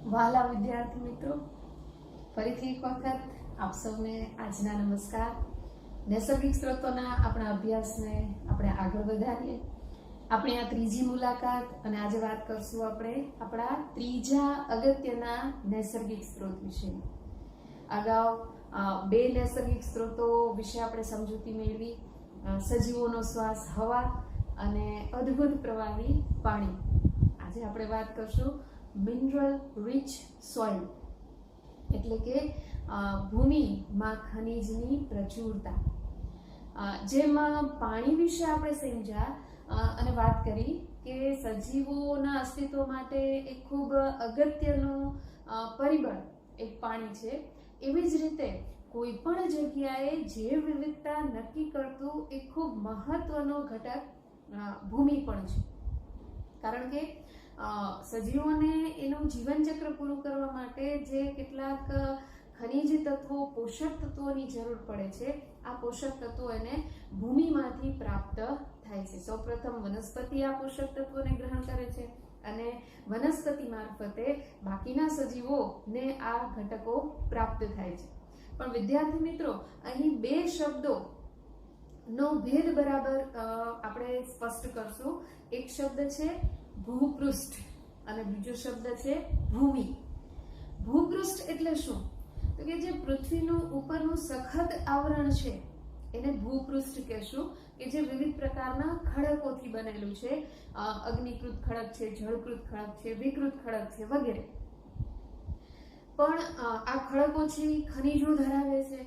વાલા વિદ્યાર્થી મિત્રો, ફરીથી એક વખત આપ સૌને આજના નમસ્કાર. નૈસર્ગિક સ્ત્રોતોના આપણા અભ્યાસને આપણે આગળ વધારીએ. આપણી આ ત્રીજી મુલાકાત અને આજે વાત કરશું આપણે આપણા ત્રીજા અગત્યના નૈસર્ગિક સ્ત્રોત વિશે. અગાઉ બે નૈસર્ગિક સ્ત્રોતો વિશે આપણે સમજૂતી મેળવી, સજીવોનો શ્વાસ હવા અને અદ્ભુત પ્રવાહી પાણી. આજે આપણે વાત કરશું મિનરલ રિચ સોઇલ, એટલે કે ભૂમિમાં ખનિજની પ્રચુરતા. જેમાં પાણી વિશે આપણે સમજ્યા અને વાત કરી કે સજીવોના અસ્તિત્વ માટે એક ખૂબ અગત્યનું પરિબળ એક પાણી છે. એવી જ રીતે કોઈ પણ જગ્યાએ જૈવ વિવિધતા નક્કી કરતું એક ખૂબ મહત્વનો ઘટક ભૂમિ પણ છે. કારણ કે સજીવોને એનું જીવનચક્ર પૂરું કરવા માટે જે કેટલાક ખનિજ તત્વો, પોષક તત્વોની જરૂર પડે છે, આ પોષક તત્વો એને ભૂમિમાંથી પ્રાપ્ત થાય છે. સૌપ્રથમ વનસ્પતિ આ પોષક તત્વોને ગ્રહણ કરે છે અને વનસ્પતિ મારફતે બાકીના સજીવોને આ ઘટકો પ્રાપ્ત થાય છે. પણ વિદ્યાર્થી મિત્રો, અહીં બે શબ્દોનો ભેદ બરાબર આપણે સ્પષ્ટ કરશું. એક શબ્દ છે ભૂપૃષ્ઠ અને બીજો શબ્દ છે ભૂમિ. ભૂપૃષ્ઠ એટલે શું? તો કે જે પૃથ્વીનું ઉપરનું સખત આવરણ છે એને ભૂપૃષ્ઠ કહેશું, કે જે વિવિધ પ્રકારના ખડકોથી બનેલું છે. અગ્નિકૃત ખડક છે, જળકૃત ખડક છે, વિકૃત ખડક છે વગેરે. પણ આ ખડકો છે ખનિજો ધરાવે છે,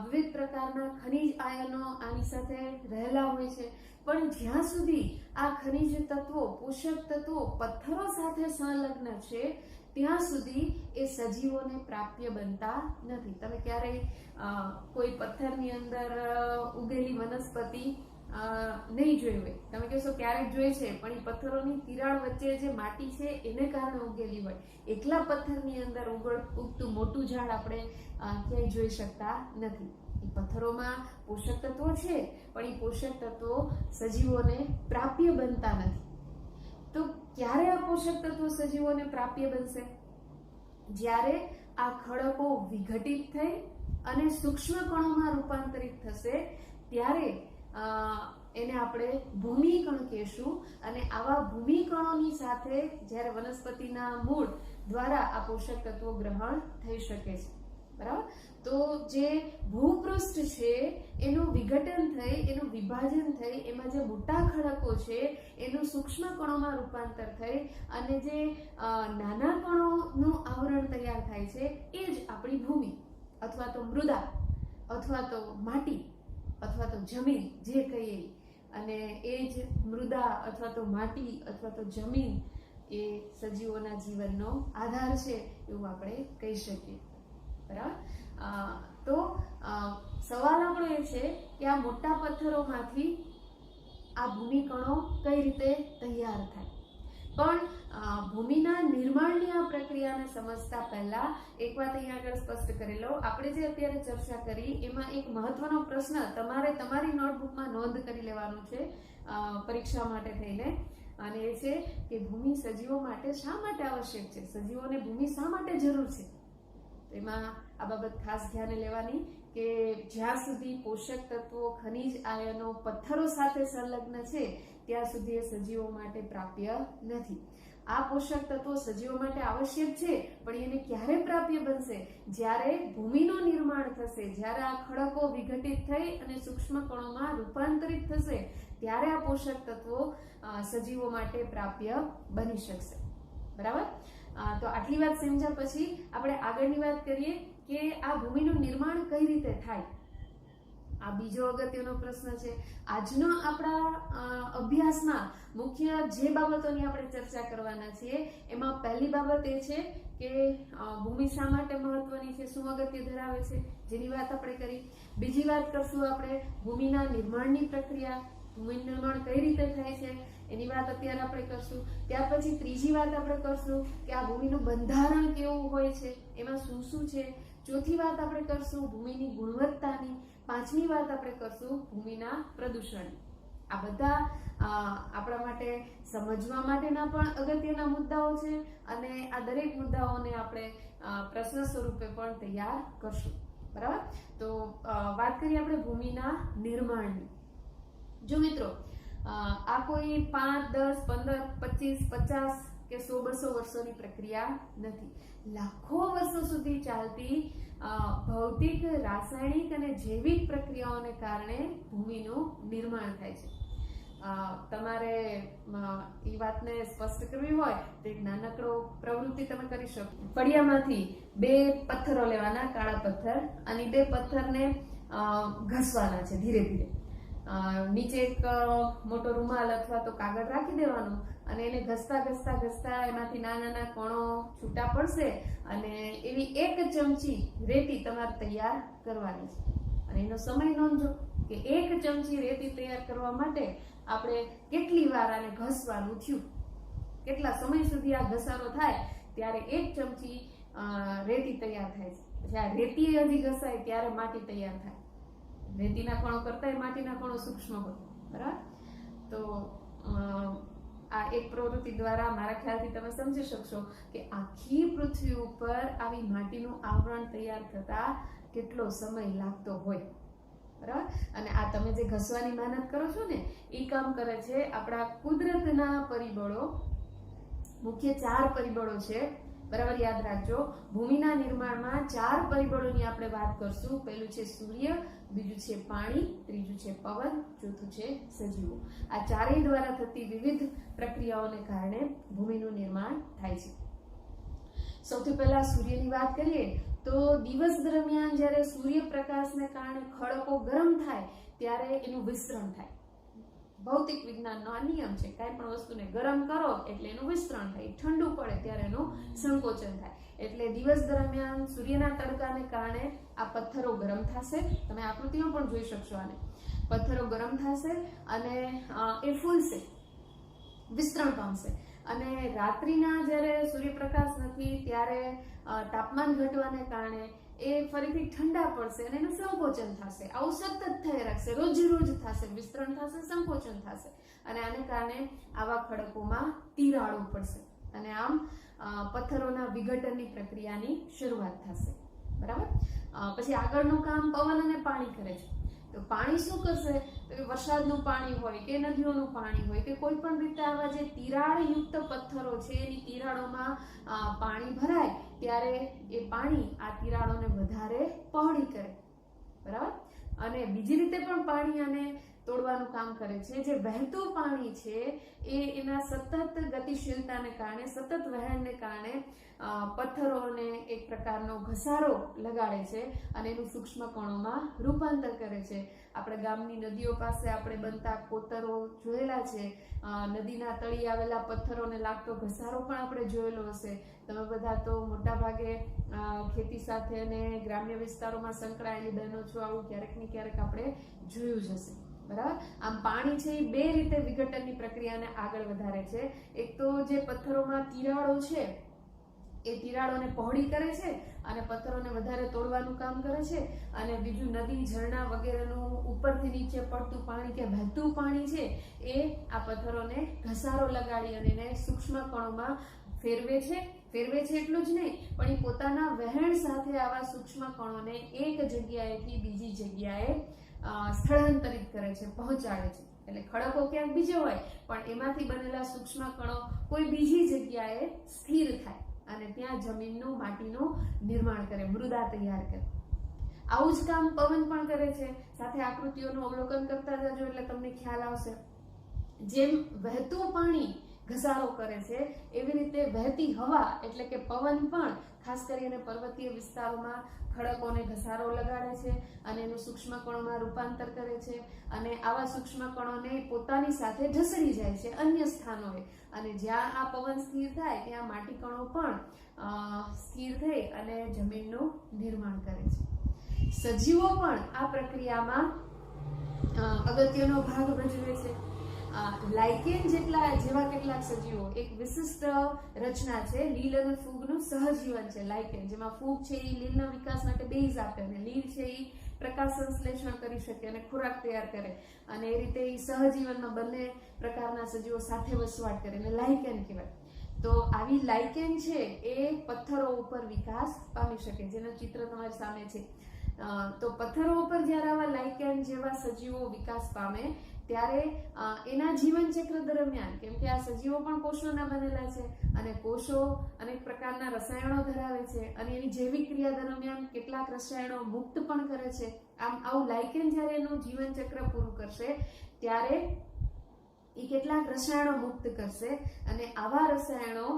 વિવિધ પ્રકારના ખનિજ આયનો આની સાથે રહેલા હોય છે. પણ જ્યાં સુધી આ ખનિજ તત્વો, પોષક તત્વો પથ્થરો સાથે સંલગ્ન છે ત્યાં સુધી એ સજીવોને પ્રાપ્ય બનતા નથી. તમે ક્યારેય કોઈ પથ્થરની અંદર ઉગેલી વનસ્પતિ નહીં જોઈ હોય. તમે કહેશો ક્યારેક જોઈ છે, પણ એ પથ્થરોની તિરાડ વચ્ચે જે માટી છે એને કારણે ઉગેલી હોય. એકલા પથ્થરની અંદર ઉગતું મોટું ઝાડ આપણે ક્યાંય જોઈ શકતા નથી. એ પથ્થરોમાં પોષક તત્વો છે, પણ એ પોષક તત્વો સજીવોને પ્રાપ્ય બનતા નથી. તો ક્યારે આ પોષક તત્વો સજીવોને પ્રાપ્ય બનશે? જ્યારે આ ખડકો વિઘટિત થઈ અને સૂક્ષ્મ કણોમાં રૂપાંતરિત થશે ત્યારે એને આપણે ભૂમિકણ કહેશું. અને આવા ભૂમિકણોની સાથે જ્યારે વનસ્પતિના મૂળ દ્વારા આ પોષક તત્વો ગ્રહણ થઈ શકે છે. બરાબર? તો જે ભૂપૃષ્ઠ છે એનું વિઘટન થઈ, એનું વિભાજન થઈ, એમાં જે મોટા ખડકો છે એનું સૂક્ષ્મ કણોમાં રૂપાંતર થઈ અને જે નાના કણોનું આવરણ તૈયાર થાય છે એ જ આપણી ભૂમિ અથવા તો મૃદા અથવા તો માટી અથવા તો જમીન જે કહીએ. અને એ જ મૃદા અથવા તો માટી અથવા તો જમીન એ સજીવોના જીવનનો આધાર છે એવું આપણે કહી શકીએ. બરાબર? તો સવાલ આપણો એ છે કે આ મોટા પથ્થરોમાંથી આ ભૂમિકણો કઈ રીતે તૈયાર થાય. પણ ભૂમિના નિર્માણની આ પ્રક્રિયાને સમજતા પહેલા એક વાત અહીંયા આગળ સ્પષ્ટ કરી લો. આપણે જે અત્યારે ચર્ચા કરી એમાં એક મહત્વનો પ્રશ્ન તમારે તમારી નોટબુકમાં નોંધ કરી લેવાનો છે પરીક્ષા માટે થઈને, અને એ છે કે ભૂમિ સજીવો માટે શા માટે આવશ્યક છે? સજીવોને ભૂમિ શા માટે જરૂર છે? એમાં આ બાબત ખાસ ધ્યાને લેવાની કે જ્યાં સુધી પોષક તત્વો, ખનિજ આયનો પથ્થરો સાથે સંલગ્ન છે ત્યાં સુધી એ સજીવો માટે પ્રાપ્ય નથી. આ પોષક તત્વો સજીવો માટે આવશ્યક છે, પણ એને ક્યારે પ્રાપ્ય બનશે? જ્યારે ભૂમિનું નિર્માણ થશે, જ્યારે આ ખડકો વિઘટિત થઈ અને સૂક્ષ્મ કણોમાં રૂપાંતરિત થશે ત્યારે આ પોષક તત્વો સજીવો માટે પ્રાપ્ય બની શકશે. બરાબર? તો આટલી વાત સમજ્યા પછી આપણે આગળની વાત કરીએ કે આ ભૂમિનું નિર્માણ કઈ રીતે થાય. આ બીજો અગત્યનો પ્રશ્ન છે. આજનો આપણા અભ્યાસમાં મુખ્ય જે બાબતોની આપણે ચર્ચા કરવાના છીએ એમાં પહેલી બાબત એ છે કે ભૂમિ શા માટે મહત્વની છે, શું અગત્ય ધરાવે છે, જેની વાત આપણે કરી. બીજી વાત કરશું આપણે ભૂમિના નિર્માણની પ્રક્રિયા, ભૂમિનું નિર્માણ કઈ રીતે થાય છે એની વાત અત્યારે આપણે કરશું. ત્યાર પછી ત્રીજી વાત આપણે કરશું કે આ ભૂમિનું બંધારણ કેવું હોય છે, એમાં શું શું છે. ચોથી વાત આપણે કરશું ભૂમિની ગુણવત્તાની. પાંચમી વાત આપણે કરશું ભૂમિના પ્રદૂષણ. આ બધા આપણા માટે સમજવા માટેના પણ અગત્યના મુદ્દાઓ છે અને આ દરેક મુદ્દાઓને આપણે પ્રશ્ન સ્વરૂપે પણ તૈયાર કરશું. બરાબર. તો વાત કરીએ આપણે ભૂમિના નિર્માણની. જો મિત્રો, આ કોઈ 5, 10, 15, 25, 50 કે 100-200 વર્ષોની પ્રક્રિયા નથી. લાખો વર્ષો સુધી ચાલતી ભૌતિક, રાસાયણિક અને જૈવિક પ્રક્રિયાઓને કારણે ભૂમિનું નિર્માણ થાય છે. તમારે એ વાતને સ્પષ્ટ કરવી હોય તો એક નાનકડો પ્રવૃત્તિ તમે કરી શકો. ફળિયામાંથી 2 પથ્થરો લેવાના, કાળા પથ્થર, અને 2 પથ્થરને ઘસવાના છે ધીરે ધીરે. નીચે એક મોટો રૂમાલ અથવા તો કાગળ રાખી દેવાનો અને એને ઘસતા ઘસતા ઘસતા એમાંથી નાના કણો છૂટા પડશે અને એવી 1 ચમચી રેતી તમારે તૈયાર કરવાની છે. અને એનો સમય નોંધજો કે 1 ચમચી રેતી તૈયાર કરવા માટે આપણે કેટલી વાર આને ઘસવાનું થયું, કેટલા સમય સુધી આ ઘસારો થાય ત્યારે 1 ચમચી રેતી તૈયાર થાય છે. પછી આ રેતી હજી ઘસાય ત્યારે માટી તૈયાર થાય. રેતીના કણો કરતા માટીના કણો સૂક્ષ્મ હોય. બરાબર. તો આ એક પ્રવૃત્તિ દ્વારા મારા ખ્યાલથી તમે સમજી શકશો કે આખી પૃથ્વી ઉપર આવી માટીનું આવરણ તૈયાર થતા કેટલો સમય લાગતો હોય. બરાબર. અને આ તમે જે ઘસવાની મહેનત કરો છો ને એ કામ કરે છે આપણા કુદરતના પરિબળો. મુખ્ય 4 પરિબળો છે. બરાબર, યાદ રાખજો. ભૂમિના નિર્માણમાં 4 પરિબળોની આપણે વાત કરશું. પહેલું છે સૂર્ય, બીજું છે પાણી, ત્રીજું છે પવન, ચોથું છે સજીવો. આ ચારેય દ્વારા થતી વિવિધ પ્રક્રિયાઓને કારણે ભૂમિનું નિર્માણ થાય છે. સૌથી પહેલા સૂર્યની વાત કરીએ તો દિવસ દરમિયાન જ્યારે સૂર્યપ્રકાશને કારણે ખડકો ગરમ થાય ત્યારે એનું વિસ્તરણ થાય. ભૌતિક વિજ્ઞાનનો આ નિયમ છે. કાંઈ પણ વસ્તુને ગરમ કરો એટલે એનું વિસ્તરણ થાય, ઠંડુ પડે ત્યારે એનું સંકોચન થાય. એટલે દિવસ દરમિયાન સૂર્યના તડકાને કારણે આ પથ્થરો ગરમ થશે. તમે આકૃતિમાં પણ જોઈ શકશો આને. પથ્થરો ગરમ થશે અને એ ફૂલશે, વિસ્તરણ પામશે. અને રાત્રિના જ્યારે સૂર્યપ્રકાશ નથી ત્યારે તાપમાન ઘટવાને કારણે એ ફરીથી ઠંડા પડશે અને એનું સંકોચન થશે. આવું સતત થઈ રાખશે, રોજ થશે, વિસ્તરણ થશે, સંકોચન થશે. અને આને કારણે આવા ખડકોમાં તિરાડો પડશે અને આમ પથ્થરોના વિઘટનની પ્રક્રિયાની શરૂઆત થશે. બરાબર. પછી આગળનું કામ પવન અને પાણી કરે છે. તો પાણી શું કરશે? તો વરસાદનું પાણી હોય કે નદીઓનું પાણી હોય કે કોઈ પણ રીતે આવા જે તિરાડયુક્ત પથ્થરો છે એની તિરાડોમાં પાણી ભરાય ત્યારે એ પાણી આ તિરાડોને વધારે પહોળી કરે. બરાબર. અને બીજી રીતે પણ પાણી આને તોડવાનું કામ કરે છે. જે વહેતું પાણી છે એ એના સતત ગતિશીલતાને કારણે, સતત વહેણને કારણે પથ્થરોને એક પ્રકારનો ઘસારો લગાડે છે અને એનું સૂક્ષ્મ કણોમાં રૂપાંતર કરે છે. આપણે ગામની નદીઓ પાસે આપણે બનતા કોતરો જોયેલા છે. નદીના તળિયે આવેલા પથ્થરોને લાગતો ઘસારો પણ આપણે જોયેલો હશે. તમે બધા તો મોટા ભાગે ખેતી સાથે અને ગ્રામ્ય વિસ્તારોમાં સંકળાયેલી બહેનો છો, આવું ક્યારેક ને ક્યારેક આપણે જોયું જ હશે. બરાબર. આમ પાણી છે એ 2 રીતે વિઘટનની પ્રક્રિયાને આગળ વધારે છે. એક તો જે પથ્થરોમાં તિરાડો છે એ તિરાડોને પહોળી કરે છે અને પથ્થરોને વધારે તોડવાનું કામ કરે છે. અને બીજું નદી, ઝરણા વગેરેનું ઉપરથી નીચે પડતું પાણી કે વહેતું પાણી છે એ આ પથ્થરોને ઘસારો લગાડી અને એને સૂક્ષ્મ કણોમાં ફેરવે છે એટલું જ નહીં, પણ એ પોતાના વહેણ સાથે આવા સૂક્ષ્મ કણોને એક જગ્યાએથી બીજી જગ્યાએ સ્થળાંતરિત કરે છે, પહોંચાડે છે. એટલે ખડકો ક્યાંક બીજો હોય પણ એમાંથી બનેલા સૂક્ષ્મ કણો કોઈ બીજી જગ્યાએ સ્થિર થાય અને ત્યાં જમીનનું, માટીનું નિર્માણ કરે, મૃદા તૈયાર કરે. આવું જ કામ પવન પણ કરે છે. સાથે આકૃતિઓનું અવલોકન કરતા જજો એટલે તમને ખ્યાલ આવશે. જેમ વહેતું પાણી ઘસારો કરે છે એવી રીતે વહેતી હવા એટલે કે પવન પણ ખાસ કરીને પર્વતીય વિસ્તારોમાં ખડકોને ઘસારો લગાડે છે અને એનું સૂક્ષ્મ કણોમાં રૂપાંતર કરે છે. અને આવા સૂક્ષ્મ કણોને પોતાની સાથે ઢસડી જાય છે અન્ય સ્થાનોએ. અને જ્યાં આ પવન સ્થિર થાય ત્યાં માટી કણો પણ સ્થિર થઈ અને જમીનનું નિર્માણ કરે છે. સજીવો પણ આ પ્રક્રિયામાં અગત્યનો ભાગ ભજવે છે. લાઇકેન જેવા કેટલાક સજીવો, એક વિશિષ્ટ રચના છે, લીલ અને ફૂગનું સહજીવન છે લાઇકેન, જેમાં ફૂગ છે એ લીલના વિકાસ માટે બેઝ આપે અને લીલ છે એ પ્રકાશ સંશ્લેષણ કરી શકે અને ખોરાક તૈયાર કરે, અને એ રીતે એ સહજીવનમાં બંને પ્રકારના સજીવો સાથે વસવાટ કરે અને લાઇકેન કહેવાય. તો આવી લાઇકેન છે એ પથ્થરો ઉપર વિકાસ પામી શકે, જેનું ચિત્ર તમારી સામે છે. તો પથ્થરો ઉપર જ્યારે આવા લાઇકેન જેવા સજીવો વિકાસ પામે ત્યારે એના જીવન ચક્ર દરમિયાન, કેમ કે આ સજીવો પણ કોષોના બનેલા છે અને કોષો અનેક પ્રકારના રસાયણો ધરાવે છે અને એની જૈવિક ક્રિયા દરમિયાન કેટલાક રસાયણો મુક્ત પણ કરે છે. આમ આવું લાઇકેન જ્યારે એનું જીવન ચક્ર પૂરું કરશે ત્યારે એ કેટલાક રસાયણો મુક્ત કરશે અને આવા રસાયણો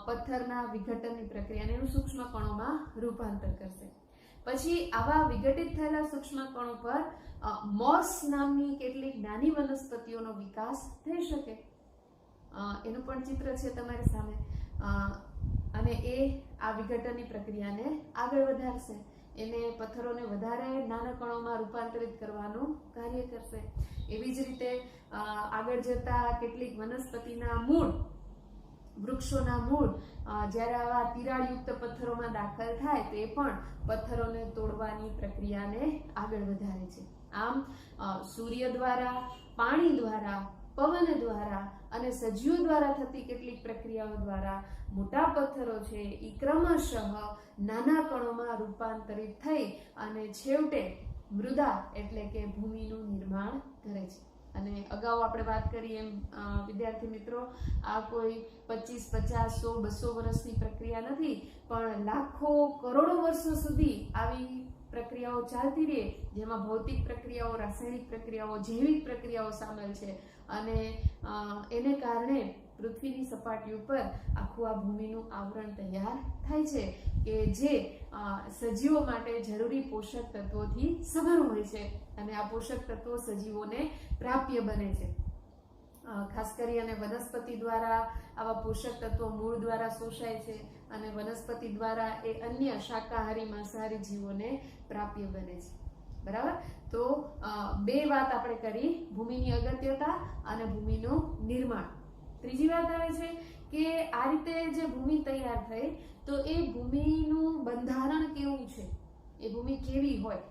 પથ્થરના વિઘટનની પ્રક્રિયાને એનું સૂક્ષ્મ કણોમાં રૂપાંતર કરશે. પછી આવા વિઘટિત થયેલા સૂક્ષ્મ કણો પર મોસ નામની કેટલીક નાની વનસ્પતિઓનો વિકાસ થઈ શકે. એનું પણ ચિત્ર છે તમારી સામે. અને એ આ વિઘટનની પ્રક્રિયાને આગળ વધારશે, એને પથ્થરોને વધારે નાના કણોમાં રૂપાંતરિત કરવાનું કાર્ય કરશે. એવી જ રીતે આગળ જતા કેટલીક વનસ્પતિના મૂળ, વૃક્ષોના મૂળ જ્યારે આવા તિરાડયુક્ત પથ્થરોમાં દાખલ થાય તો એ પણ પથ્થરોને તોડવાની પ્રક્રિયાને આગળ વધારે છે. આમ સૂર્ય દ્વારા, પાણી દ્વારા, પવન દ્વારા અને સજીવો દ્વારા થતી કેટલીક પ્રક્રિયાઓ દ્વારા મોટા પથ્થરો છે એ ક્રમશઃ નાના કણોમાં રૂપાંતરિત થઈ અને છેવટે મૃદા એટલે કે ભૂમિનું નિર્માણ કરે છે. અને અગાઉ આપણે વાત કરી એમ વિદ્યાર્થી મિત્રો, આ કોઈ 25, 50, 100, 200 વર્ષની પ્રક્રિયા નથી, પણ લાખો કરોડો વર્ષો સુધી આવી પ્રક્રિયાઓ ચાલતી રહે, જેમાં ભૌતિક પ્રક્રિયાઓ, રાસાયણિક પ્રક્રિયાઓ, જૈવિક પ્રક્રિયાઓ સામેલ છે. અને એને કારણે પૃથ્વીની સપાટી ઉપર આખું આ ભૂમિનું આવરણ તૈયાર થાય છે કે જે સજીવો માટે જરૂરી પોષક તત્વોથી સભર હોય છે અને આ પોષક તત્વો સજીવોને પ્રાપ્ય બને છે. ખાસ કરી અને વનસ્પતિ દ્વારા આવા પોષક તત્વો મૂળ દ્વારા શોષાય છે અને વનસ્પતિ દ્વારા એ અન્ય શાકાહારી, માંસાહારી જીવોને પ્રાપ્ય બને છે. બરાબર? તો બે વાત આપણે કરી, ભૂમિની અગત્યતા અને ભૂમિનું નિર્માણ. ત્રીજી વાત આવે છે કે આ રીતે જે ભૂમિ તૈયાર થઈ તો એ ભૂમિનું બંધારણ કેવું છે, એ ભૂમિ કેવી હોય.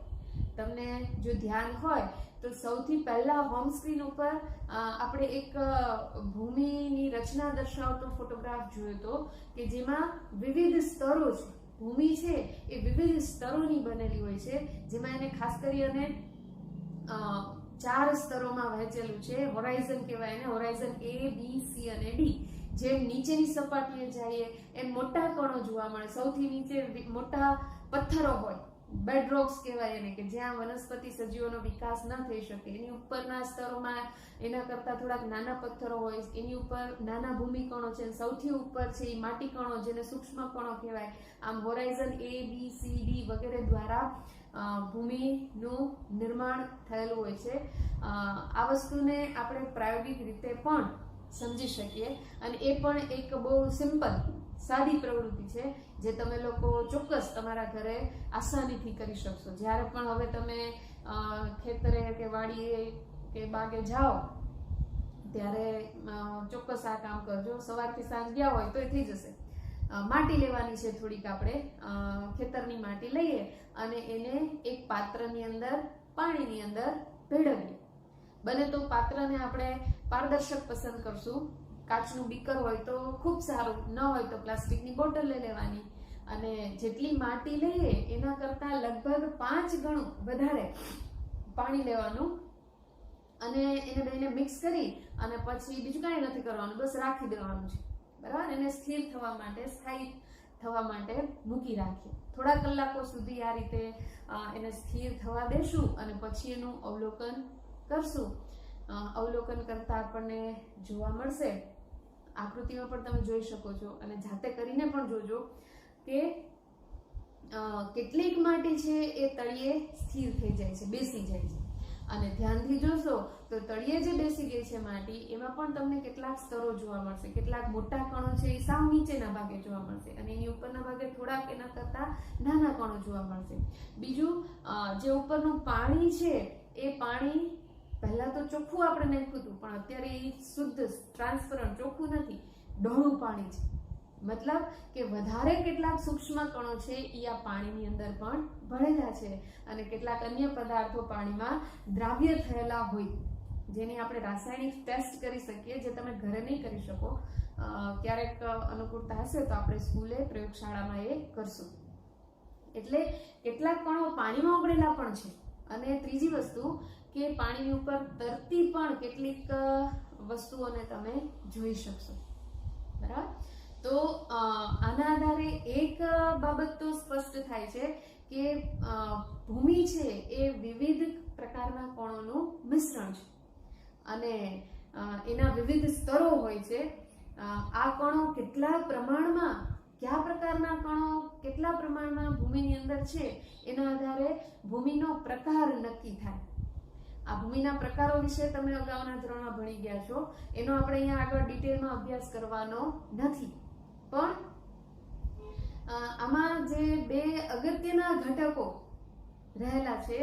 તમને જો ધ્યાન હોય તો સૌથી પહેલા હોમ સ્ક્રીન ઉપર આપણે એક ભૂમિની રચના દર્શાવતો ફોટોગ્રાફ જોયો હતો કે જેમાં વિવિધ સ્તરો છે. ભૂમિ છે એ વિવિધ સ્તરોની બનેલી હોય છે, જેમાં એને ખાસ કરી અને 4 સ્તરોમાં વહેંચેલું છે. હોરાઇઝન કહેવાય એને, હોરાઇઝન A, B, C અને D. જેમ નીચેની સપાટીએ જઈએ એમ મોટા કણો જોવા મળે. સૌથી નીચે મોટા પથ્થરો હોય, બેડરોક્સ કહેવાય એને, કે જ્યાં વનસ્પતિ સજીવોનો વિકાસ ન થઈ શકે. એની ઉપરના સ્તરોમાં એના કરતા થોડાક નાના પથ્થરો હોય, એની ઉપર નાના ભૂમિકણો છે. સૌથી ઉપર છે એ માટી કણો, જેને સૂક્ષ્મ કણો કહેવાય. આમ Horizon A, B, C, D વગેરે દ્વારા ભૂમિનું નિર્માણ થયેલું હોય છે. આ વસ્તુને આપણે પ્રાયોગિક રીતે પણ સમજી શકીએ અને એ પણ એક બહુ સિમ્પલ, સાદી પ્રવૃત્તિ છે જે તમે લોકો ચોક્કસ તમારા ઘરે આસાનીથી કરી શકશો. જ્યારે પણ હવે તમે ખેતરે કે વાડીએ કે બાગે જાઓ ત્યારે ચોક્કસ આ કામ કરજો. સવારથી સાંજ ગયા હોય તો એ થઈ જશે. માટી લેવાની છે થોડીક, આપણે ખેતરની માટી લઈએ અને એને એક પાત્રની અંદર, પાણીની અંદર ભેળવીએ. બને તો પાત્રને આપણે પારદર્શક પસંદ કરશું. કાચનું બીકર હોય તો ખૂબ સારું, ન હોય તો પ્લાસ્ટિકની બોટલ લઈ લેવાની અને જેટલી માટી લઈએ એના કરતાં લગભગ 5 ગણું વધારે પાણી લેવાનું અને એને બેને મિક્સ કરી અને પછી બીજું કાંઈ નથી કરવાનું, બસ રાખી દેવાનું છે. બરાબર? એને સ્થિર થવા માટે, સ્થાયી થવા માટે મૂકી રાખીએ. થોડા કલાકો સુધી આ રીતે એને સ્થિર થવા દેશું અને પછી એનું અવલોકન કરશું. અવલોકન કરતા આપણને જોવા મળશે, આકૃતિમાં પણ તમે જોઈ શકો છો અને જાતે કરીને પણ જોજો કે કેટલીક માટી છે એ તળિયે સ્થિર થઈ જાય છે, બેસી જાય છે. અને ધ્યાનથી જોશો તો તળિયે જે બેસી ગઈ છે માટી, એમાં પણ તમને કેટલાક સ્તરો જોવા મળશે. કેટલાક મોટા કણો છે એ સાવ નીચેના ભાગે જોવા મળશે અને એની ઉપરના ભાગે થોડાક એના કરતા નાના કણો જોવા મળશે. બીજું, જે ઉપરનું પાણી છે એ પાણી પહેલા તો ચોખ્ખું આપણે નાખ્યું હતું, પણ અત્યારે એ શુદ્ધ, ટ્રાન્સપરન્ટ, ચોખ્ખું નથી, ડોળું પાણી છે. મતલબ કે વધારે કેટલાક સૂક્ષ્મ કણો છે એ આ પાણીની અંદર પણ ભળેલા છે અને કેટલાક અન્ય પદાર્થો પાણીમાં દ્રાવ્ય થયેલા હોય, જેની આપણે રાસાયણિક ટેસ્ટ કરી શકીએ, જે તમે ઘરે નહીં કરી શકો. ક્યારેક અનુકૂળતા હશે તો આપણે સ્કૂલે પ્રયોગશાળામાં એ કરશું. એટલે કેટલાક કણો પાણીમાં ઓગળેલા પણ છે. અને ત્રીજી વસ્તુ કે પાણીની ઉપર તરતી પણ કેટલીક વસ્તુઓને તમે જોઈ શકશો. બરાબર? તો આના આધારે એક બાબત તો સ્પષ્ટ થાય છે કે ભૂમિ છે એ વિવિધ પ્રકારના કણોનું મિશ્રણ છે અને એના વિવિધ સ્તરો હોય છે. આ કણો કેટલા પ્રમાણમાં, કયા પ્રકારના કણો કેટલા પ્રમાણમાં ભૂમિની અંદર છે એના આધારે ભૂમિનો પ્રકાર નક્કી થાય. આ ભૂમિના પ્રકારો વિશે તમે અગાઉના ધોરણમાં ભણી ગયા છો, એનો આપણે અહીંયા આગળ ડિટેલમાં અભ્યાસ કરવાનો નથી. પણ આમાં જે બે અગત્યના ઘટકો રહેલા છે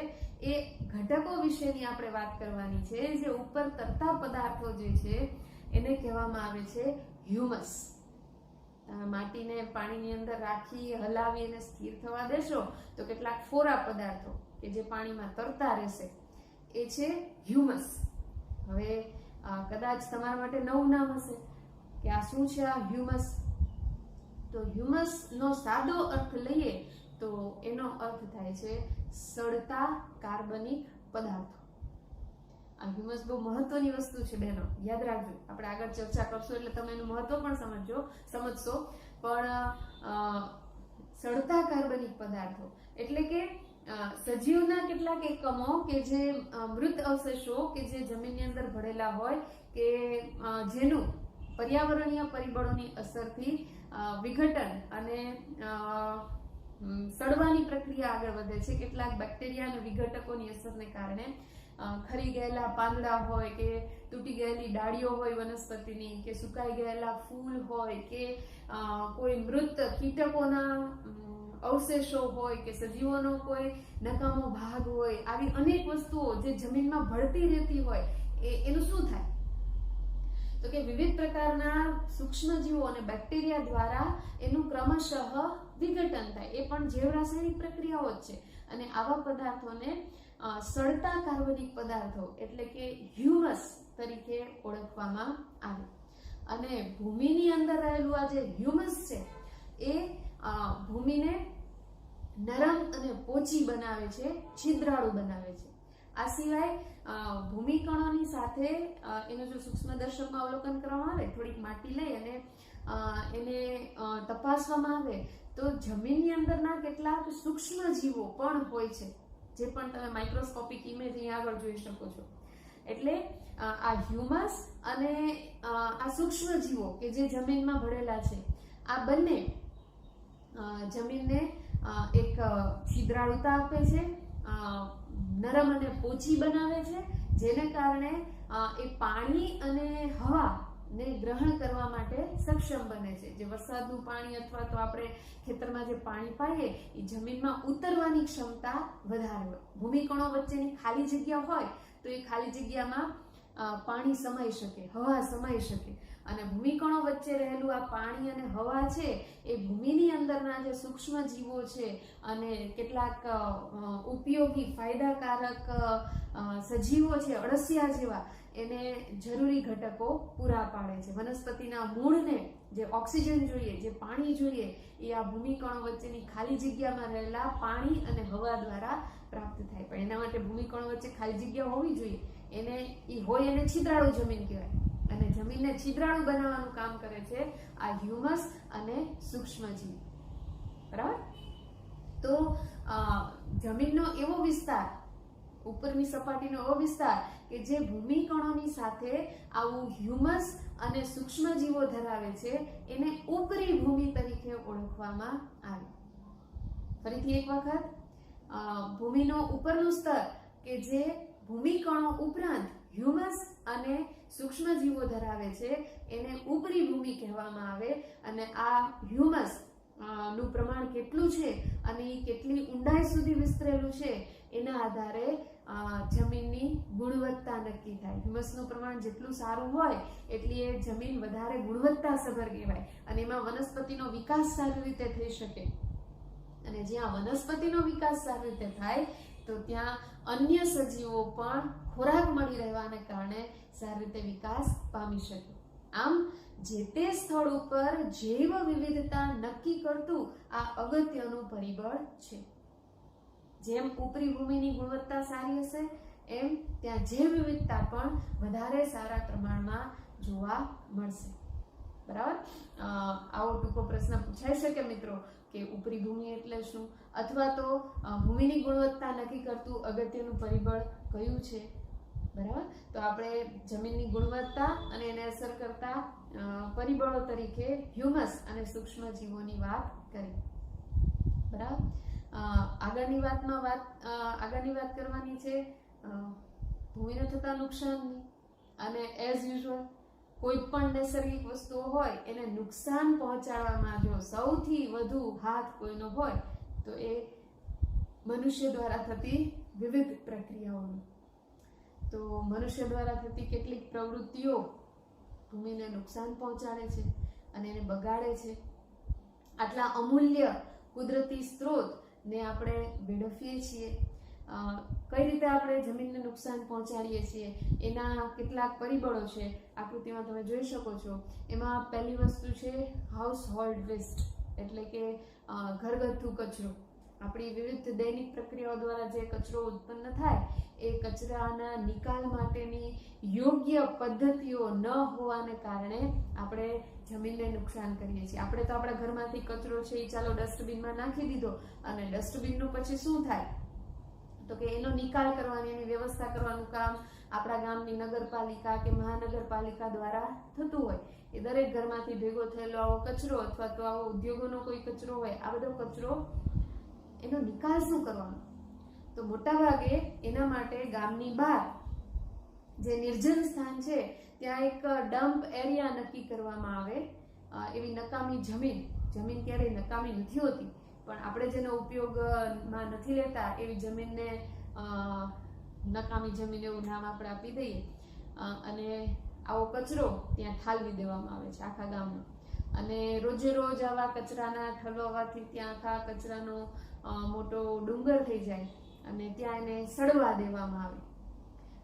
એ ઘટકો વિશેની આપણે વાત કરવાની છે. જે ઉપર તરતા પદાર્થો જે છે એને કહેવામાં આવે છે હ્યુમસ. માટીને પાણીની અંદર રાખી હલાવી અને સ્થિર થવા દેશો તો કેટલાક ફોરા પદાર્થો કે જે પાણીમાં તરતા રહેશે એ છે હ્યુમસ. હવે કદાચ તમારા માટે નવું નામ હશે કે આ શું છે આ હ્યુમસ. તો હ્યુમસ નો સાદો અર્થ લઈએ તો એનો અર્થ થાય છે સડતા કાર્બનિક પદાર્થો. આ હ્યુમસ બહુ મહત્વની વસ્તુ છે બહેનો, યાદ રાખજો. આપણે આગળ ચર્ચા કરશું એટલે તમે એનું મહત્વ પણ સમજશો. પણ સડતા કાર્બનિક પદાર્થો એટલે કે સજીવના કેટલાક એકમો કે જે મૃત અવશેષો કે જે જમીનની અંદર ભળેલા હોય કે જેનું પર્યાવરણીય પરિબળોની અસરથી વિઘટન અને સડવાની પ્રક્રિયા આગળ વધે છે. કેટલાક બેક્ટેરિયા અને વિઘટકોની અસરને કારણે ખરી ગયેલા પાંદડા હોય કે તૂટી ગયેલી ડાળીઓ હોય વનસ્પતિની કે સુકાઈ ગયેલા ફૂલ હોય કે કોઈ મૃત કીટકોના અવશેષો હોય કે સજીવોનો કોઈ નકામો ભાગ હોય, આવી અનેક વસ્તુઓ જે જમીનમાં ભળતી રહેતી હોય એનું શું થાય? તો કે વિવિધ પ્રકારના સૂક્ષ્મજીવો અને બેક્ટેરિયા દ્વારા એનું ક્રમશઃ વિઘટન થાય. એ પણ જૈવ રાસાયણિક પ્રક્રિયાઓ જ છે. અને આવા પદાર્થોને સડતા કાર્બનિક પદાર્થો એટલે કે હ્યુમસ તરીકે ઓળખવામાં આવે. અને ભૂમિની અંદર રહેલું આ જે હ્યુમસ છે એ ભૂમિને નરમ અને પોચી બનાવે છે, છિદ્રાળુ બનાવે છે. આ સિવાય ભૂમિકણોની સાથે એનું જો સૂક્ષ્મદર્શકમાં અવલોકન કરવામાં આવે, થોડીક માટી લઈ અને એને તપાસવામાં આવે તો જમીનની અંદરના કેટલાક સૂક્ષ્મ જીવો પણ હોય છે, જે પણ તમે માઇક્રોસ્કોપિક ઇમેજ અહીં આગળ જોઈ શકો છો. એટલે આ હ્યુમસ અને આ સૂક્ષ્મ જીવો કે જે જમીનમાં ભળેલા છે, આ બંને જમીનને એક છિદ્રાળુતા આપે છે, નરમ અને પોચી બનાવે છે, જેને કારણે એ પાણી અને હવા ને ગ્રહણ કરવા માટે સક્ષમ બને છે. જે વરસાદનું પાણી અથવા તો આપણે ખેતરમાં જે પાણી પાઈએ એ જમીનમાં ઉતરવાની ક્ષમતા વધારે હોય. ભૂમિકણો વચ્ચેની ખાલી જગ્યા હોય તો એ ખાલી જગ્યામાં પાણી સમાઈ શકે, હવા સમાઈ શકે. અને ભૂમિકણો વચ્ચે રહેલું આ પાણી અને હવા છે એ ભૂમિની અંદરના જે સૂક્ષ્મ જીવો છે અને કેટલાક ઉપયોગી ફાયદાકારક સજીવો છે, અળસિયા જેવા, એને જરૂરી ઘટકો પૂરા પાડે છે. વનસ્પતિના મૂળને જે ઓક્સિજન જોઈએ, જે પાણી જોઈએ, એ આ ભૂમિકણો વચ્ચેની ખાલી જગ્યામાં રહેલા પાણી અને હવા દ્વારા પ્રાપ્ત થાય. પણ એના માટે ભૂમિકણો વચ્ચે ખાલી જગ્યા હોવી જોઈએ. એને છિદ્રાળુ જમીન કહેવાય. અને જમીનને છિદ્રાળુ બનાવવાનું કામ કરે છે આ હ્યુમસ અને સૂક્ષ્મજીવ. બરાબર? તો જમીનનો એવો વિસ્તાર, ઉપરની સપાટીનો એવો વિસ્તાર કે જે ભૂમિકણોની સાથે આવું હ્યુમસ અને સૂક્ષ્મજીવો ધરાવે છે એને ઉપરી ભૂમિ તરીકે ઓળખવામાં આવે. ફરીથી એક વખત, ભૂમિનો ઉપરનું સ્તર કે જે ભૂમિકણો ઉપરાંત હ્યુમસ અને સૂક્ષ્મજીવો ધરાવે છે એને ઉપરી ભૂમિ કહેવામાં આવે. અને આ હ્યુમસ નું પ્રમાણ કેટલું છે અને એ કેટલી ઊંડાઈ સુધી વિસ્તરેલું છે એના આધારે જમીનની ગુણવત્તા નક્કી થાય. હ્યુમસનું પ્રમાણ જેટલું સારું હોય એટલી એ જમીન વધારે ગુણવત્તાસભર કહેવાય અને એમાં વનસ્પતિનો વિકાસ સારી રીતે થઈ શકે. અને જ્યાં વનસ્પતિનો વિકાસ સારી રીતે થાય તો ત્યાં અન્ય સજીવો પણ ખોરાક મળી રહેવાને કારણે સારી રીતે વિકાસ પામી શકે. આમ જે તે સ્થળ ઉપર જૈવ વિવિધતા નક્કી કરતું આ અગત્યનું પરિબળ છે. જેમ ઉપરી ભૂમિની ગુણવત્તા સારી હશે એમ ત્યાં જૈવ વિવિધતા પણ વધારે સારા પ્રમાણમાં જોવા મળશે. બરાબર. આવો ટૂંકો પ્રશ્ન પૂછાઈ શકે મિત્રો કે ઉપરી ભૂમિ એટલે શું, અથવા તો ભૂમિની ગુણવત્તા નક્કી કરતું અગત્યનું પરિબળ કયું છે. બરાબર. તો આપણે જમીનની ગુણવત્તા અને એને અસર કરતા પરિબળો તરીકે હ્યુમસ અને સૂક્ષ્મ જીવોની વાત કરી. બરાબર. આગળની વાત કરવાની છે ભૂમિને થતા નુકસાનની. અને એઝ યુઝ્યુઅલ કોઈ પણ નૈસર્ગિક વસ્તુઓ હોય એને નુકસાન પહોંચાડવામાં જો સૌથી વધુ હાથ કોઈનો હોય તો એ મનુષ્ય દ્વારા થતી વિવિધ પ્રક્રિયાઓનો. તો મનુષ્ય દ્વારા થતી કેટલીક પ્રવૃત્તિઓ ભૂમિને નુકસાન પહોંચાડે છે અને એને બગાડે છે. આટલા અમૂલ્ય કુદરતી સ્ત્રોતને આપણે વેડફીએ છીએ. કઈ રીતે આપણે જમીનને નુકસાન પહોંચાડીએ છીએ એના કેટલાક પરિબળો છે. આકૃતિમાં તમે જોઈ શકો છો. એમાં પહેલી વસ્તુ છે હાઉસ હોલ્ડ વેસ્ટ, એટલે કે ઘરગથ્થુ કચરો. આપણી વિવિધ દૈનિક પ્રક્રિયાઓ દ્વારા જે કચરો ઉત્પન્ન થાય એ કચરાના નિકાલ માટેની યોગ્ય પદ્ધતિઓ ન હોવાને કારણે આપણે જમીનને નુકસાન કરીએ છીએ. આપણે તો આપણા ઘરમાંથી કચરો છે એ ચાલો ડસ્ટબિનમાં નાખી દીધો અને ડસ્ટબિનનું પછી શું થાય તો કે એનો નિકાલ કરવાની, એની વ્યવસ્થા કરવાનું કામ આપણા ગામની નગરપાલિકા કે મહાનગરપાલિકા દ્વારા થતું હોય. એ દરેક ઘરમાંથી ભેગો થયેલો આવો કચરો અથવા તો આવો ઉદ્યોગોનો કોઈ કચરો હોય, આ બધો કચરો એનો નિકાલ શું કરવાનો? તો મોટાભાગે એના માટે ગામની બહાર જે નિર્જન સ્થાન છે ત્યાં એક ડમ્પ એરિયા નક્કી કરવામાં આવે. એવી નકામી જમીન ક્યારેય નકામી નથી હોતી, પણ આપણે જેનો ઉપયોગમાં નથી લેતા એવી જમીનને નકામી જમીન એવું નામ આપણે આપી દઈએ અને આવો કચરો ત્યાં ઠાલવી દેવામાં આવે છે આખા ગામનો. અને રોજે રોજ આવા કચરાના ઠલવવાથી ત્યાં આખા કચરાનો મોટો ડુંગર થઈ જાય અને ત્યાં એને સડવા દેવામાં આવે.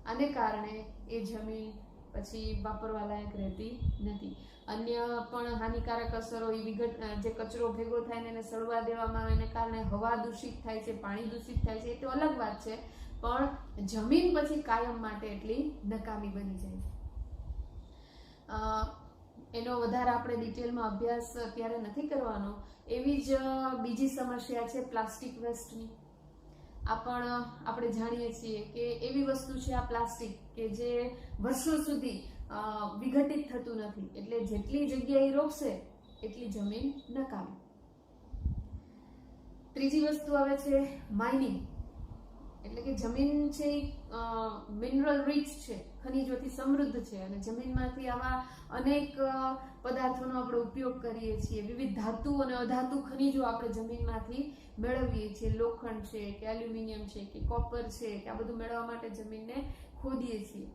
આને કારણે એ જમીન પછી વાપરવા લાયક રહેતી નથી. અન્ય પણ હાનિકારક અસરો જે કચરો ભેગો થાય ને એને સડવા દેવામાં આવે એને કારણે હવા દૂષિત થાય છે, પાણી દૂષિત થાય છે, એ તો અલગ વાત છે. પણ જમીન પછી કાયમ માટે એટલી નકામી બની જાય છે. એનો વધારે આપણે ડિટેલમાં અભ્યાસ અત્યારે નથી કરવાનો. એવી જ બીજી સમસ્યા છે પ્લાસ્ટિક વેસ્ટની. આ પણ આપણે જાણીએ છીએ કે એવી વસ્તુ છે આ પ્લાસ્ટિક કે જે વર્ષો સુધી વિઘટિત થતું નથી, એટલે જેટલી જગ્યાએ રોકશે એટલી જમીન નકામી. ત્રીજી વસ્તુ આવે છે માઇનિંગ, એટલે કે જમીન છે મિનરલ રીચ છે, ખનિજોથી સમૃદ્ધ છે અને જમીનમાંથી આવા અનેક પદાર્થોનો આપણે ઉપયોગ કરીએ છીએ. વિવિધ ધાતુ અને અધાતુ ખનિજો આપણે જમીનમાંથી મેળવીએ છીએ. લોખંડ છે કે એલ્યુમિનિયમ છે કે કોપર છે કે આ બધું મેળવવા માટે જમીનને ખોદીએ છીએ.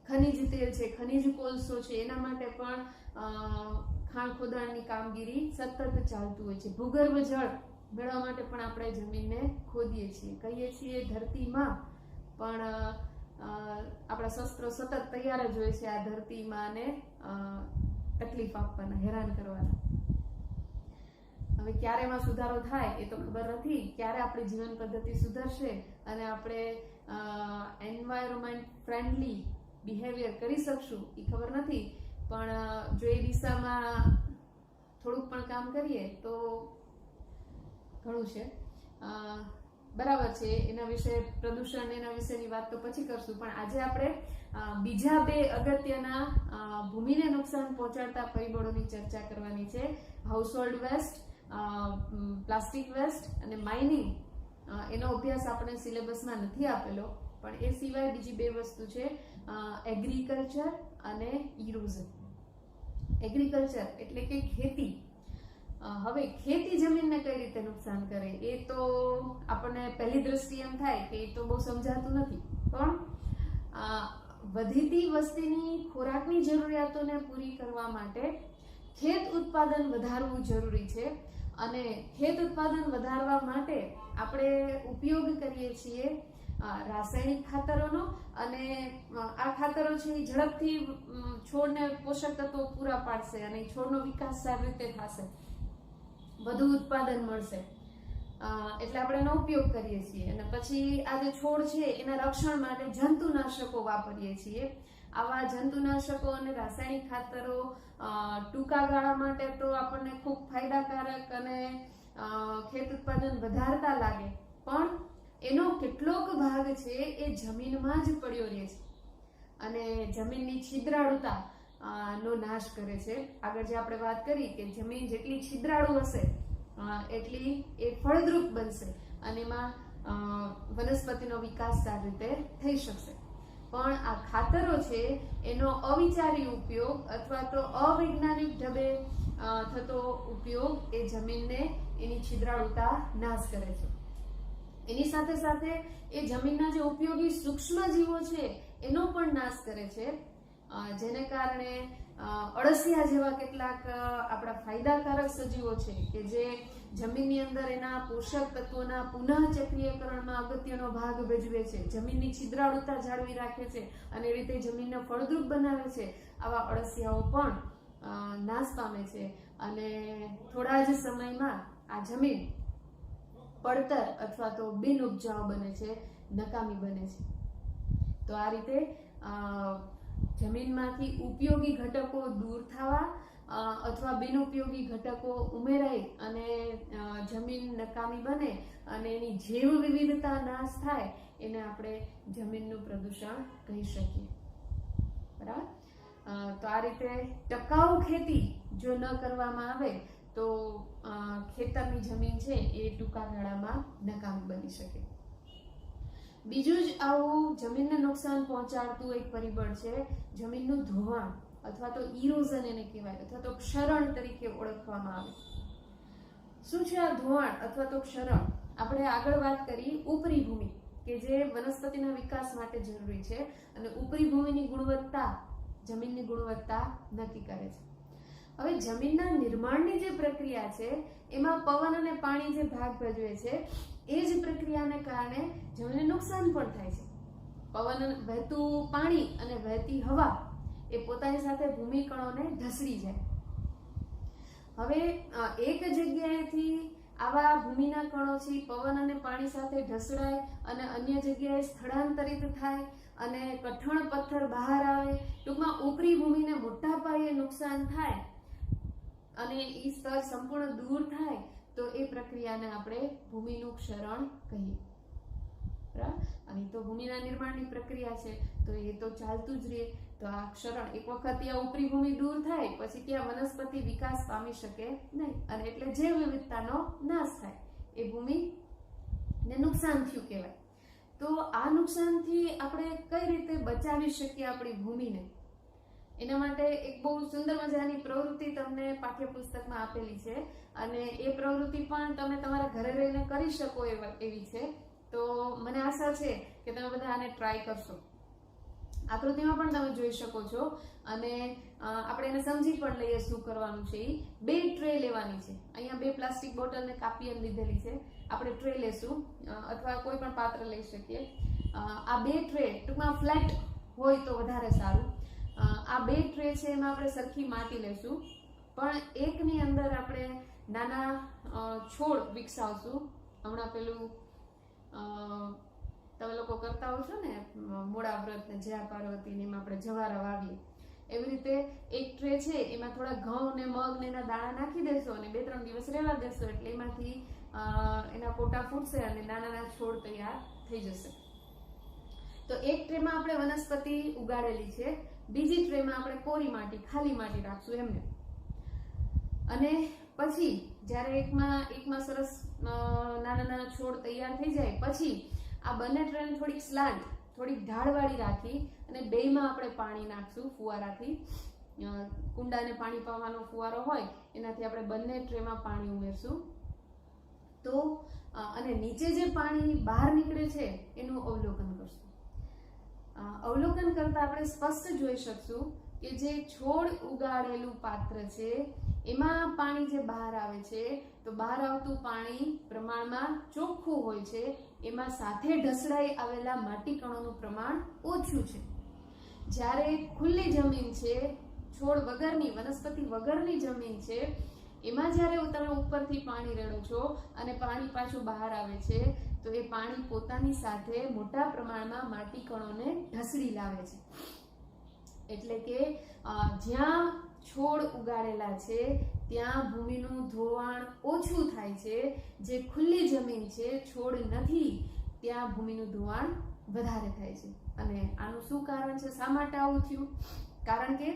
ખનિજ તેલ છે, ખનિજ કોલસો છે, એના માટે પણ ખાણ ખોદાણની કામગીરી સતત ચાલતું હોય છે. ભૂગર્ભ જળ મેળવવા માટે પણ આપણે જમીનને ખોદીએ છીએ. કહીએ છીએ ધરતીમાં, પણ આપણા શસ્ત્રો સતત તૈયાર જ હોય છે આ ધરતીમાંને તકલીફ આપવાના, હેરાન કરવાના. હવે ક્યારે એમાં સુધારો થાય એ તો ખબર નથી. ક્યારે આપણી જીવન પદ્ધતિ સુધરશે અને આપણે એન્વાયરમેન્ટ ફ્રેન્ડલી બિહેવિયર કરી શકશું એ ખબર નથી. પણ જો એ દિશામાં થોડુંક પણ કામ કરીએ તો ઘણું છે. બરાબર છે. એના વિશે પ્રદૂષણ એના વિશેની વાત તો પછી કરશું, પણ આજે આપણે બીજા બે અગત્યના ભૂમિને નુકસાન પહોંચાડતા પરિબળોની ચર્ચા કરવાની છે. હાઉસહોલ્ડ વેસ્ટ, પ્લાસ્ટિક વેસ્ટ અને માઇનિંગ. એનો અભ્યાસ આપણે સિલેબસમાં નથી આપેલો, પણ એ સિવાય બીજી બે વસ્તુ છે એગ્રીકલ્ચર અને ઇરોઝન. એગ્રીકલ્ચર એટલે કે ખેતી. હવે ખેતી જમીનને કઈ રીતે નુકસાન કરે એ તો આપણને પહેલી દ્રષ્ટિએ એમ થાય કે એ તો બહુ સમજાતું નથી, પણ વધતી વસ્તીની ખોરાકની જરૂરિયાતોને પૂરી કરવા માટે ખેત ઉત્પાદન વધારવું જરૂરી છે. અને ખેત ઉત્પાદન વધારવા માટે આપણે ઉપયોગ કરીએ છીએ રાસાયણિક ખાતરોનો, અને આ ખાતરો છે એ ઝડપથી છોડને પોષક તત્વો પૂરા પાડશે અને છોડનો વિકાસ સારી રીતે થશે, વધુ ઉત્પાદન મળશે, એટલે આપણે એનો ઉપયોગ કરીએ છીએ. અને પછી આ જે છોડ છે એના રક્ષણ માટે જંતુનાશકો વાપરીએ છીએ. આવા જંતુનાશકો અને રાસાયણિક ખાતરો ટૂંકા ગાળા માટે તો આપણને ખૂબ ફાયદાકારક અને ખેત ઉત્પાદન વધારતા લાગે, પણ એનો કેટલોક ભાગ છે એ જમીનમાં જ પડ્યો રહે છે અને જમીનની છિદ્રાળુતા નો નાશ કરે છે. આગળ જે આપણે વાત કરી કે જમીન જેટલી છિદ્રાળુ હશે એટલી એ ફળદ્રુપ બનશે અને એમાં વનસ્પતિનો વિકાસ સારી રીતે થઈ શકશે. પણ આ ખાતરો છે એનો અવિચારી ઉપયોગ અથવા તો અવૈજ્ઞાનિક ઢબે થતો ઉપયોગ એ જમીનને એની છિદ્રાળુતા નાશ કરે છે. એની સાથે સાથે એ જમીનના જે ઉપયોગી સૂક્ષ્મ જીવો છે એનો પણ નાશ કરે છે, જેને કારણે અળસિયા જેવા કેટલાક આપણા ફાયદાકારક સજીવો છે કે જે જમીનની અંદર એના પોષક તત્વોના પુનઃચક્રીયકરણમાં અગત્યનો ભાગ ભજવે છે, જમીનની છિદ્રાળુતા જાળવી રાખે છે અને એ રીતે જમીનને ફળદ્રુપ બનાવે છે. આવા અળસિયાઓ પણ નાશ પામે છે અને થોડા જ સમયમાં આ જમીન પડતર અથવા તો બિન ઉપજાઉ બને છે, નકામી બને છે. તો આ રીતે જમીનમાંથી ઉપયોગી ઘટકો દૂર થવા અથવા બિનઉપયોગી ઘટકો ઉમેરાય અને જમીન નકામી બને અને એની જૈવ વિવિધતા નાશ થાય એને આપણે જમીનનું પ્રદૂષણ કહી શકીએ. બરાબર. તો આ રીતે ટકાઉ ખેતી જો ન કરવામાં આવે તો ખેતરની જમીન છે એ ટૂંકા ગાળામાં નકામી બની શકે. બીજું જ આવું જમીનને નુકસાન પહોંચાડતું એક પરિબળ છે જમીનનું ધોવાણ અથવા તો ઇરોઝન એને કહેવાય અથવા તો ક્ષરણ તરીકે ઓળખવામાં આવે. શું છે આ ધોવાણ અથવા તો ક્ષરણ? આપણે આગળ વાત કરી ઉપરી ભૂમિ કે જે વનસ્પતિના વિકાસ માટે જરૂરી છે અને ઉપરી ભૂમિની ગુણવત્તા જમીનની ગુણવત્તા નક્કી કરે છે. હવે જમીનના નિર્માણની જે પ્રક્રિયા છે એમાં પવન અને પાણી જે ભાગ ભજવે છે એ જ પ્રક્રિયાને કારણે જમીનને નુકસાન પણ થાય છે. પવન વહેતું પાણી અને વહેતી હવા એ પોતાની સાથે ભૂમિકણોને ઢસડી જાય. હવે એક જગ્યાએથી આવા ભૂમિના કણો છે પવન અને પાણી સાથે ઢસડાય અને અન્ય જગ્યાએ સ્થળાંતરિત થાય અને કઠણ પથ્થર બહાર આવે. ટૂંકમાં ઉપરી ભૂમિને મોટા પાયે નુકસાન થાય અને એ સ્તર સંપૂર્ણ દૂર થાય તો એ પ્રક્રિયાને આપણે ભૂમિનું ક્ષરણ કહીએ. બરાબર. અને તો ભૂમિના નિર્માણની પ્રક્રિયા છે તો એ તો ચાલતું જ રહે. તો આ ક્ષરણ એક વખત ત્યાં ઉપરી ભૂમિ દૂર થાય પછી ત્યાં વનસ્પતિ વિકાસ પામી શકે નહીં અને એટલે જૈવ વિવિધતાનો નાશ થાય, એ ભૂમિને નુકસાન થયું કહેવાય. તો આ નુકસાનથી આપણે કઈ રીતે બચાવી શકીએ આપણી ભૂમિને? એના માટે એક બહુ સુંદર મજાની પ્રવૃત્તિ તમને પાઠ્યપુસ્તકમાં આપેલી છે અને એ પ્રવૃત્તિ પણ તમે તમારા ઘરે રહીને કરી શકો એવી છે. તો મને આશા છે કે તમે બધા આને ટ્રાય કરશો. આકૃતિમાં પણ તમે જોઈ શકો છો અને આપણે એને સમજી પણ લઈએ શું કરવાનું છે. બે ટ્રે લેવાની છે. અહીંયા બે પ્લાસ્ટિક બોટલને કાપી લીધેલી છે. આપણે ટ્રે લેશું અથવા કોઈ પણ પાત્ર લઈ શકીએ. આ બે ટ્રે ટૂંકમાં ફ્લેટ હોય તો વધારે સારું. આ બે ટ્રે છે એમાં આપણે સરખી માટી લેશું, પણ એકની અંદર આપણે નાના છોડ વિકસાવશું. હમણાં પેલું તમે લોકો કરતા હો છો ને મોડા વ્રત ને જયા પાર્વતી ને એમાં આપણે જવારા વાવીએ, એવી રીતે એક ટ્રે છે એમાં થોડા ઘઉં ને મગ ને એના દાણા નાખી દેશો અને 2-3 દિવસ રહેવા દેશો એટલે એમાંથી એના પોટા ફૂટશે અને નાના છોડ તૈયાર થઈ જશે. તો એક ટ્રેમાં આપણે વનસ્પતિ ઉગાડેલી છે, બીજી ટ્રેમાં આપણે કોરી માટી ખાલી માટી રાખશું એમને. અને પછી જ્યારે એકમાં સરસ નાના છોડ તૈયાર થઈ જાય પછી આ બંને ટ્રેને થોડીક સ્લાન્ટ થોડીક ઢાળવાળી રાખી અને બેયમાં આપણે પાણી નાખશું ફુવારાથી કુંડાને પાણી પાવાનો ફુવારો હોય એનાથી આપણે બંને ટ્રેમાં પાણી ઉમેરશું. તો અને નીચે જે પાણી બહાર નીકળે છે એનું અવલોકન કરશું. અવલોકન કરતા આપણે સ્પષ્ટ જોઈ શકશું કે જે છોડ ઉગાડેલું પાત્ર છે એમાં પાણી જે બહાર આવે છે તો બહાર આવતું પાણી પ્રમાણમાં ચોખ્ખું હોય છે, એમાં સાથે ઢસડાઈ આવેલા માટી કણોનું પ્રમાણ ઓછું છે. જ્યારે ખુલ્લી જમીન છે, છોડ વગરની, વનસ્પતિ વગરની જમીન છે, એમાં જ્યારે તમે ઉપરથી પાણી રેડો છો અને પાણી પાછું બહાર આવે છે તો એ પાણી પોતાની સાથે મોટા પ્રમાણમાં માટી કણોને ઢસડી લાવે છે. એટલે કે જ્યાં છોડ ઉગાડેલા છે ત્યાં ભૂમિનું ધોવાણ ઓછું થાય છે, જે ખુલ્લી જમીન છે, છોડ નથી, ત્યાં ભૂમિનું ધોવાણ વધારે થાય છે. અને આનું શું કારણ છે? શા માટે આવું થયું? કારણ કે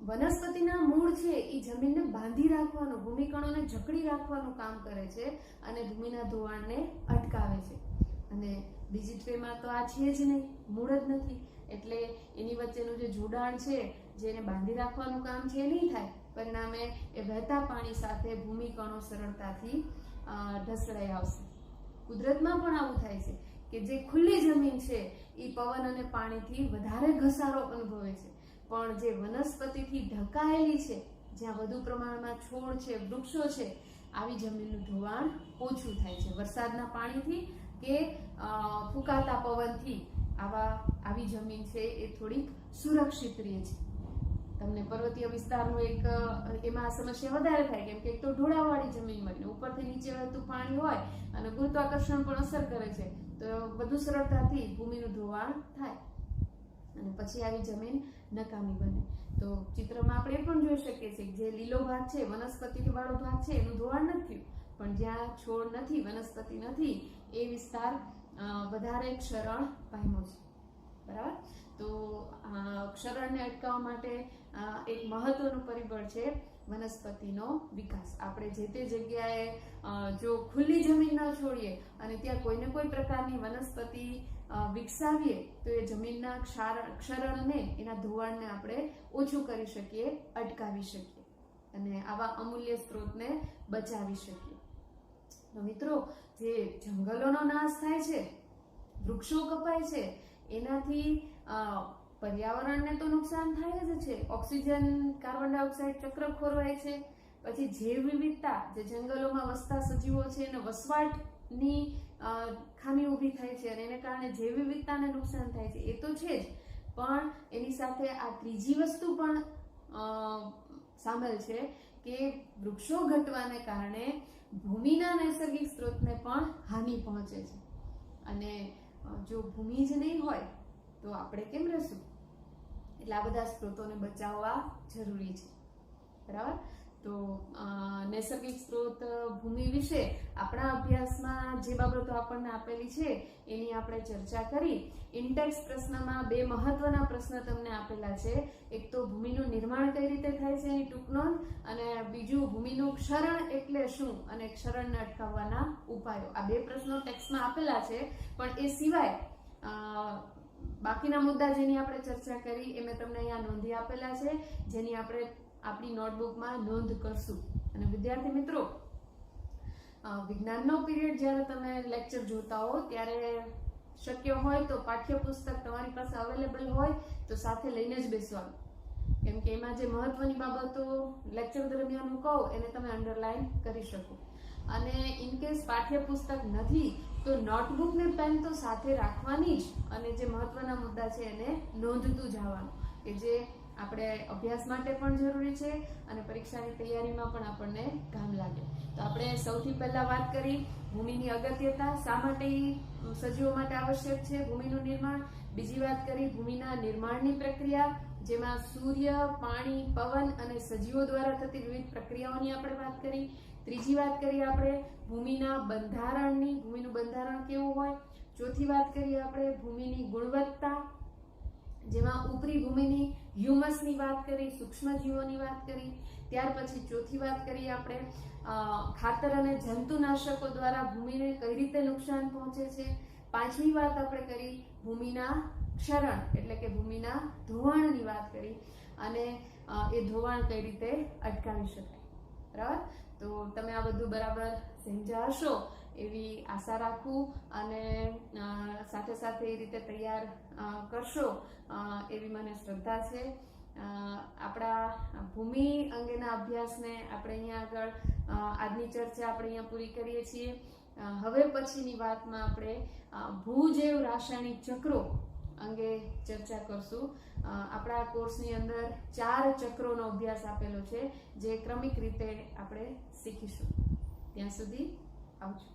વનસ્પતિના મૂળ છે એ જમીનને બાંધી રાખવાનું, ભૂમિકણોને જકડી રાખવાનું કામ કરે છે અને ભૂમિના ધોવાણને અટકાવે છે. અને બીજી ટ્રેમાં તો આ છે જ નહીં, મૂળ જ નથી, એટલે એની વચ્ચેનું જે જોડાણ છે, જેને બાંધી રાખવાનું કામ છે, એ નહીં થાય. પરિણામે એ વહેતા પાણી સાથે ભૂમિકણો સરળતાથી ઢસડાઈ આવશે. કુદરતમાં પણ આવું થાય છે કે જે ખુલ્લી જમીન છે એ પવન અને પાણીથી વધારે ઘસારો અનુભવે છે, પણ જે વનસ્પતિથી ઢંકાયેલી છે, જ્યાં વધુ પ્રમાણમાં છોડ છે, વૃક્ષો છે, આવી જમીનનું ધોવાણ ઓછું થાય છે. વરસાદના પાણીથી કે ફૂંકાતા પવનથી આવી જમીન છે એ થોડીક સુરક્ષિત રહે છે. તમને પર્વતીય વિસ્તારનું એમાં સમસ્યા વધારે થાય, કેમ કે એક તો ઢોળાવાળી જમીન મળીને ઉપરથી નીચે વહેતું પાણી હોય અને ગુરુત્વાકર્ષણ પણ અસર કરે છે, તો વધુ સરળતાથી ભૂમિનું ધોવાણ થાય અને પછી આવી જમીન નકામી બને. તો ચિત્રમાં આપણે એ પણ જોઈ શકીએ છીએ કે જે લીલો ભાગ છે, વનસ્પતિ વાળો ભાગ છે, એનું ધોવાણ નથી થયું, પણ જ્યાં છોડ નથી, વનસ્પતિ નથી, એ વિસ્તાર વધારે ક્ષરણ પામ્યો છે. બરાબર? તો ક્ષરણને અટકાવવા માટે એક મહત્વનું પરિબળ છે વનસ્પતિનો વિકાસ. આપણે જે તે જગ્યાએ જો ખુલ્લી જમીન ન છોડીએ અને ત્યાં કોઈને કોઈ પ્રકારની વનસ્પતિ વિકસાવીએ તો એ જમીનના ક્ષરણને, એના ધોવાણને આપણે ઓછું કરી શકીએ, અટકાવી શકીએ અને આવા અમૂલ્ય સ્ત્રોતને બચાવી શકીએ. તો મિત્રો, જે જંગલોનો નાશ થાય છે, વૃક્ષો કપાય છે, એનાથી પર્યાવરણને તો નુકસાન થાય જ છે. ઓક્સિજન, કાર્બન ડાયોક્સાઇડ ચક્ર ખોરવાય છે. પછી જૈવ વિવિધતા, જે જંગલોમાં વસતા સજીવો છે એને વસવાટની ખામી ઊભી થાય છે અને એને કારણે જૈવ વિવિધતાને નુકસાન થાય છે. એ તો છે જ, પણ એની સાથે આ ત્રીજી વસ્તુ પણ સામેલ છે કે વૃક્ષો ઘટવાને કારણે ભૂમિના નૈસર્ગિક સ્ત્રોતને પણ હાનિ પહોંચે છે. અને જો ભૂમિ જ નહીં હોય તો આપણે કેમ રહેશું? એટલે આ બધા સ્ત્રોતોને બચાવવા જરૂરી છે. બરાબર? તો નૈસર્ગિક સ્ત્રોત ભૂમિ વિશે આપણા અભ્યાસમાં જે બાબતો આપણને આપેલી છે એની આપણે ચર્ચા કરી. ઇન્ટેક્સ પ્રશ્નમાં બે મહત્વના પ્રશ્ન તમને આપેલા છે. એક તો ભૂમિનું નિર્માણ કઈ રીતે થાય છે એની ટૂંક નોંધ, અને બીજું ભૂમિનું ક્ષરણ એટલે શું અને ક્ષરણને અટકાવવાના ઉપાયો. આ બે પ્રશ્નો ટેક્સ્ટમાં આપેલા છે, પણ એ સિવાય બાકીના મુદ્દા જેની આપણે ચર્ચા કરી એ મેં તમને અહીંયા નોંધી આપેલા છે, જેની આપણે આપણી નોટબુકમાં નોંધ કરશું. અને વિદ્યાર્થી મિત્રો, વિજ્ઞાનનો પીરિયડ જ્યારે તમે લેક્ચર જોતા હો ત્યારે શક્ય હોય તો પાઠ્યપુસ્તક તમારી પાસે અવેલેબલ હોય તો સાથે લઈને જ બેસવાનું, કેમ કે એમાં જે મહત્વની બાબતો લેક્ચર દરમિયાન હું કહું એને તમે અંડરલાઈન કરી શકો. અને ઇનકેસ પાઠ્યપુસ્તક નથી તો નોટબુક ને પેન તો સાથે રાખવાની જ, અને જે મહત્વના મુદ્દા છે એને નોંધતું જવાનું, કે જે આપણે અભ્યાસ માટે પણ જરૂરી છે અને પરીક્ષાની તૈયારીમાં પણ આપણને કામ લાગે. તો આપણે સૌથી પહેલા વાત કરી ભૂમિની અગત્યતા, શા માટે સજીવો માટે આવશ્યક છે ભૂમિનું નિર્માણ. બીજી વાત કરી ભૂમિના નિર્માણની પ્રક્રિયા, જેમાં સૂર્ય, પાણી, પવન અને સજીવો દ્વારા થતી વિવિધ પ્રક્રિયાઓની આપણે વાત કરી. ત્રીજી વાત કરી આપણે ભૂમિના બંધારણની, ભૂમિનું બંધારણ કેવું હોય. ચોથી વાત કરી આપણે ભૂમિની ગુણવત્તા, જેમાં ઉપરી ભૂમિની હ્યુમસની વાત કરી, સૂક્ષ્મજીવોની વાત કરી. ત્યાર પછી ચોથી વાત કરી આપણે ખાતર અને જંતુનાશકો દ્વારા ભૂમિને કઈ રીતે નુકસાન પહોંચે છે. પાંચમી વાત આપણે કરી ભૂમિના ક્ષરણ એટલે કે ભૂમિના ધોવાણની વાત કરી અને એ ધોવાણ કઈ રીતે અટકાવી શકાય. બરાબર, તો તમે આ બધું બરાબર સમજ્યા હશો એવી આશા રાખું અને સાથે સાથે એ રીતે તૈયાર કરશો એવી મને શ્રદ્ધા છે. આપણા ભૂમિ અંગેના અભ્યાસને આપણે અહીંયા આગળ આજની ચર્ચા આપણે અહીંયા પૂરી કરીએ છીએ. હવે પછીની વાતમાં આપણે ભૂજૈવ રાસાયણિક ચક્રો અંગે ચર્ચા કરશું. આપણા કોર્સની અંદર 4 ચક્રોનો અભ્યાસ આપેલો છે જે ક્રમિક રીતે આપણે શીખીશું. ત્યાં સુધી આવજો.